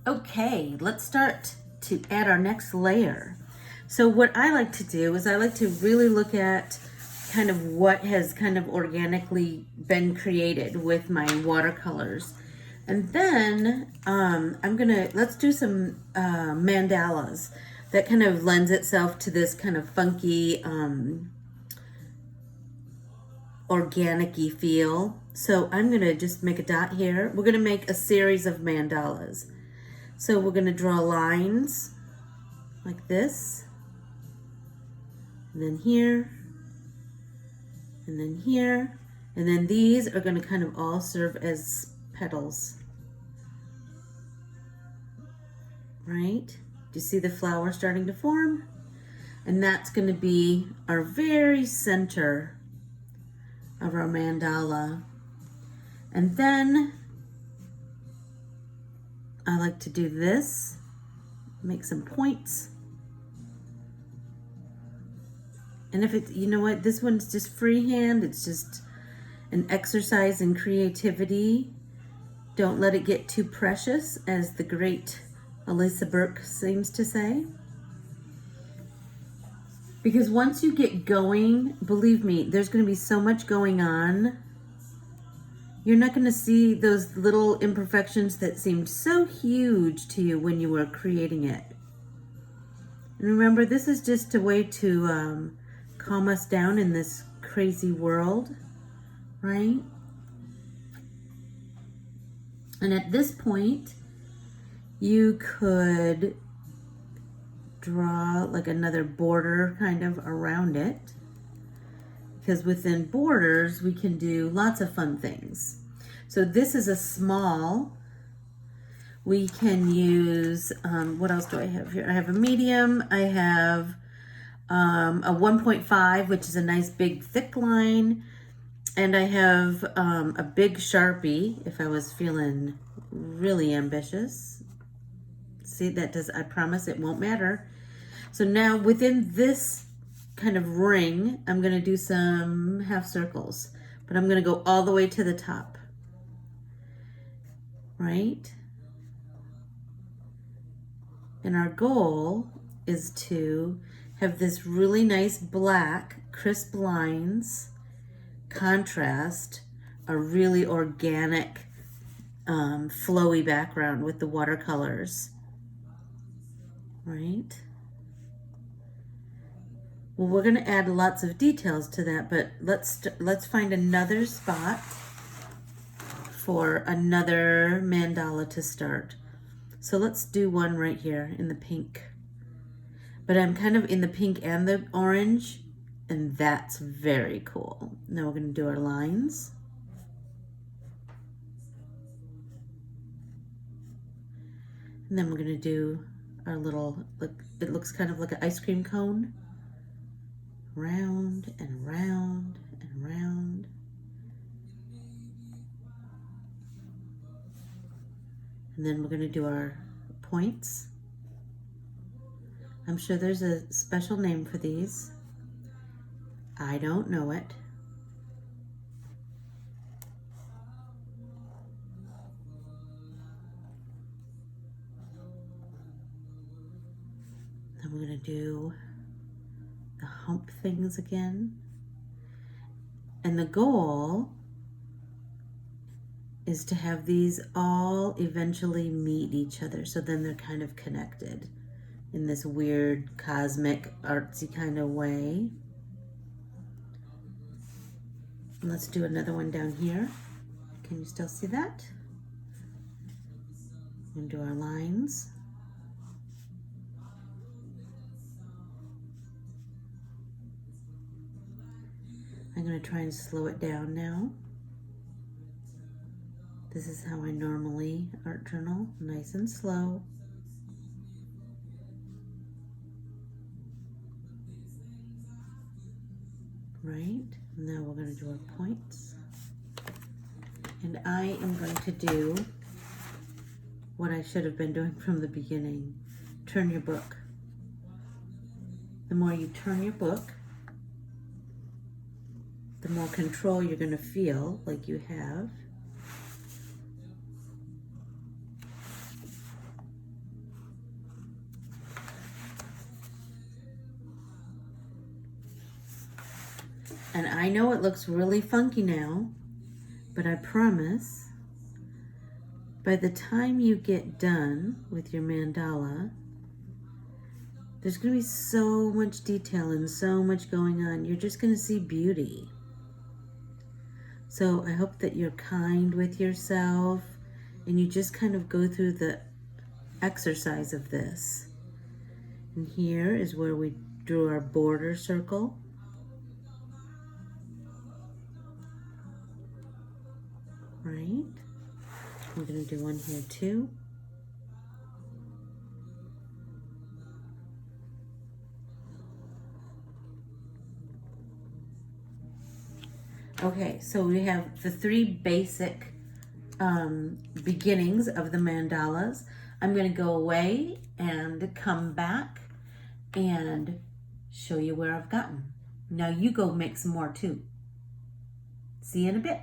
Okay, let's start to add our next layer. So what I like to do is I like to really look at kind of what has kind of organically been created with my watercolors. And then let's do some mandalas. That kind of lends itself to this kind of funky, organic-y feel. So I'm gonna just make a dot here. We're gonna make a series of mandalas. So we're gonna draw lines like this, and then here, and then here, and then these are gonna kind of all serve as petals, right? Do you see the flower starting to form? And that's gonna be our very center of our mandala. And then I like to do this, make some points. And if it's, you know what, this one's just freehand, it's just an exercise in creativity. Don't let it get too precious, as the great Elisa Burke seems to say. Because once you get going, believe me, there's going to be so much going on. You're not going to see those little imperfections that seemed so huge to you when you were creating it. And remember, this is just a way to calm us down in this crazy world, right? And at this point, you could draw like another border kind of around it, because within borders we can do lots of fun things. So this is a small. We can use, what else do I have here? I have a medium, I have a 1.5, which is a nice big thick line, and I have a big Sharpie if I was feeling really ambitious. See, that does, I promise it won't matter. So now within this kind of ring, I'm gonna do some half circles, but I'm gonna go all the way to the top, right? And our goal is to have this really nice black, crisp lines, contrast a really organic, flowy background with the watercolors, right? Well, we're gonna add lots of details to that, but let's find another spot for another mandala to start. So let's do one right here in the pink. But I'm kind of in the pink and the orange, and that's very cool. Now we're gonna do our lines. And then we're gonna do our little, look, it looks kind of like an ice cream cone. Round and round and round. And then we're gonna do our points. I'm sure there's a special name for these. I don't know it. Then we're gonna do the hump things again. And the goal is to have these all eventually meet each other, so then they're kind of connected in this weird cosmic artsy kind of way. And let's do another one down here. Can you still see that? And do our lines. I'm going to try and slow it down now. This is how I normally art journal, nice and slow. Right, now we're going to do our points. And I am going to do what I should have been doing from the beginning. Turn your book. The more you turn your book, the more control you're going to feel like you have. And I know it looks really funky now, but I promise by the time you get done with your mandala, there's going to be so much detail and so much going on. You're just going to see beauty. So I hope that you're kind with yourself and you just kind of go through the exercise of this. And here is where we drew our border circle. Right? We're going to do one here too. Okay, so we have the three basic beginnings of the mandalas. I'm going to go away and come back and show you where I've gotten. Now you go make some more too. See you in a bit.